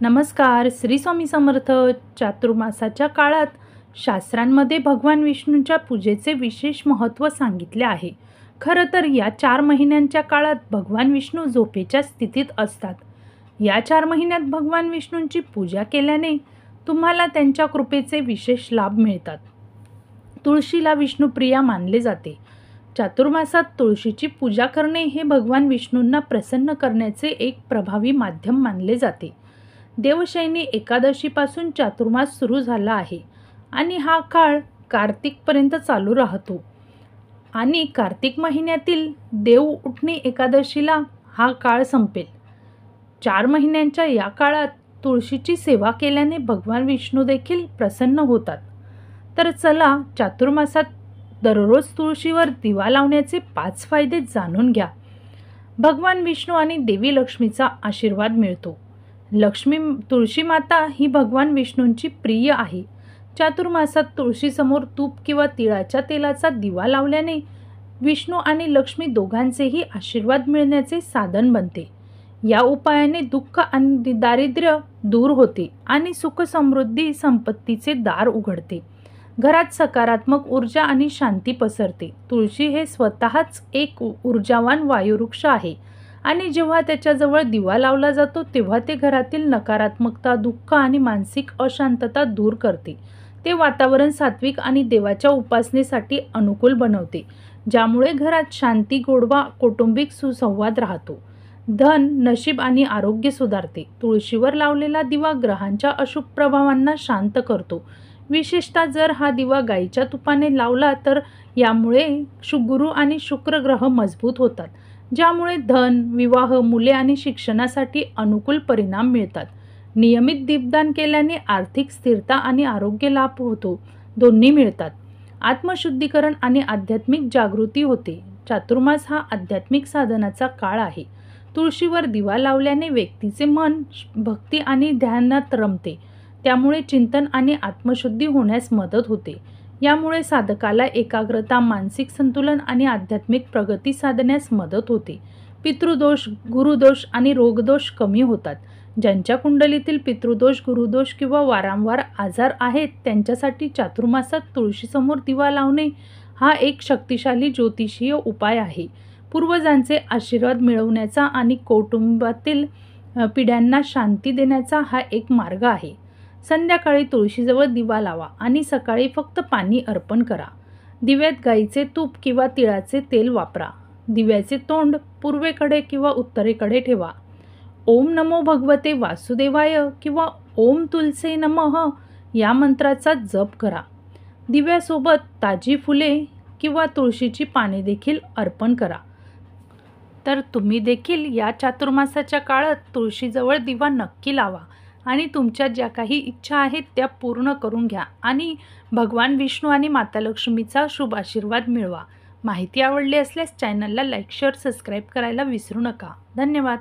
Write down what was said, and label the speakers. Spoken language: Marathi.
Speaker 1: नमस्कार. श्री स्वामी समर्थ. चातुर्मासाच्या काळात शास्त्रांमध्ये भगवान विष्णूंच्या पूजेचे विशेष महत्त्व सांगितले आहे. खरं तर या 4 महिन्यांच्या काळात भगवान विष्णू झोपेच्या स्थितीत असतात. या 4 महिन्यात भगवान विष्णूंची पूजा केल्याने तुम्हाला त्यांच्या कृपेचे विशेष लाभ मिळतात. तुळशीला विष्णुप्रिया मानले जाते. चातुर्मासात तुळशीची पूजा करणे हे भगवान विष्णूंना प्रसन्न करण्याचे एक प्रभावी माध्यम मानले जाते. देवशयनी एकादशीपासून चातुर्मास सुरू झाला आहे आणि हा काळ कार्तिकपर्यंत चालू राहतो आणि कार्तिक महिन्यातील देव उठणी एकादशीला हा काळ संपेल. 4 महिन्यांच्या या काळात तुळशीची सेवा केल्याने भगवान विष्णू देखील प्रसन्न होतात. तर चला चातुर्मासात दररोज तुळशीवर दिवा लावण्याचे 5 फायदे जाणून घ्या. भगवान विष्णू आणि देवी लक्ष्मीचा आशीर्वाद मिळतो. तुळशी माता ही भगवान विष्णूंची प्रिय आहे. चातुर्मासात तुळशीसमोर तूप किंवा तिळाच्या तेलाचा दिवा लावल्याने विष्णू आणि लक्ष्मी दोघांचेही आशीर्वाद मिळण्याचे साधन बनते. या उपायाने दुःख आणि दारिद्र्य दूर होते आणि सुख समृद्धी संपत्तीचे दार उघडते. घरात सकारात्मक ऊर्जा आणि शांती पसरते. तुळशी हे स्वतःच एक ऊर्जावान वायुवृक्ष आहे आणि जेव्हा त्याच्याजवळ दिवा लावला जातो तेव्हा ते घरातील नकारात्मकता, दुःख आणि मानसिक अशांतता दूर करते. ते वातावरण सात्विक आणि देवाच्या उपासनेसाठी अनुकूल बनवते, ज्यामुळे घरात शांती, गोडवा, कौटुंबिक सुसंवाद राहतो. धन, नशीब आणि आरोग्य सुधारते. तुळशीवर लावलेला दिवा ग्रहांच्या अशुभ प्रभावांना शांत करतो. विशेषतः जर हा दिवा गाईच्या तुपाने लावला तर यामुळे गुरु आणि शुक्र ग्रह मजबूत होतात, ज्यामुळे धन, विवाह, मुले आणि शिक्षणासाठी अनुकूल परिणाम मिळतात. नियमित दीपदान केल्याने आर्थिक स्थिरता आणि आरोग्य लाभ होतो, दोन्ही मिळतात. आत्मशुद्धीकरण आणि आध्यात्मिक जागृती होते. चातुर्मास हा आध्यात्मिक साधनाचा काळ आहे. तुळशीवर दिवा लावल्याने व्यक्तीचे मन भक्ती आणि ध्यानात रमते, त्यामुळे चिंतन आणि आत्मशुद्धी होण्यास मदत होते. यामुळे साधकाला एकाग्रता, मानसिक संतुलन आणि आध्यात्मिक प्रगती साधण्यास मदत होते. पितृदोष, गुरुदोष आणि रोगदोष कमी होतात. ज्यांच्या कुंडलीतील पितृदोष, गुरुदोष किंवा वारंवार आजार आहेत त्यांच्यासाठी चातुर्मासात तुळशीसमोर दिवा लावणे हा एक शक्तिशाली ज्योतिषीय उपाय आहे. पूर्वजांचे आशीर्वाद मिळवण्याचा आणि कौटुंबातील पिढ्यांना शांती देण्याचा हा एक मार्ग आहे. संध्याकाळी तुळशीजवळ दिवा लावा आणि सकाळी फक्त पाणी अर्पण करा. दिव्यात गाईचे तूप किंवा तिळाचे तेल वापरा. दिव्याचे तोंड पूर्वेकडे किंवा उत्तरेकडे ठेवा. ओम नमो भगवते वासुदेवाय किंवा ओम तुलसे नमः या मंत्राचा जप करा. दिव्यासोबत ताजी फुले किंवा तुळशीची पाने देखील अर्पण करा. तर तुम्ही देखील या चातुर्मासाच्या काळात तुळशीजवळ दिवा नक्की लावा आणि तुमच्या ज्या काही इच्छा आहेत त्या पूर्ण करून घ्या आणि भगवान विष्णू आणि माता लक्ष्मीचा शुभ आशीर्वाद मिळवा. माहिती आवडली असल्यास चॅनलला लाईक, शेअर, सबस्क्राईब करायला विसरू नका. धन्यवाद.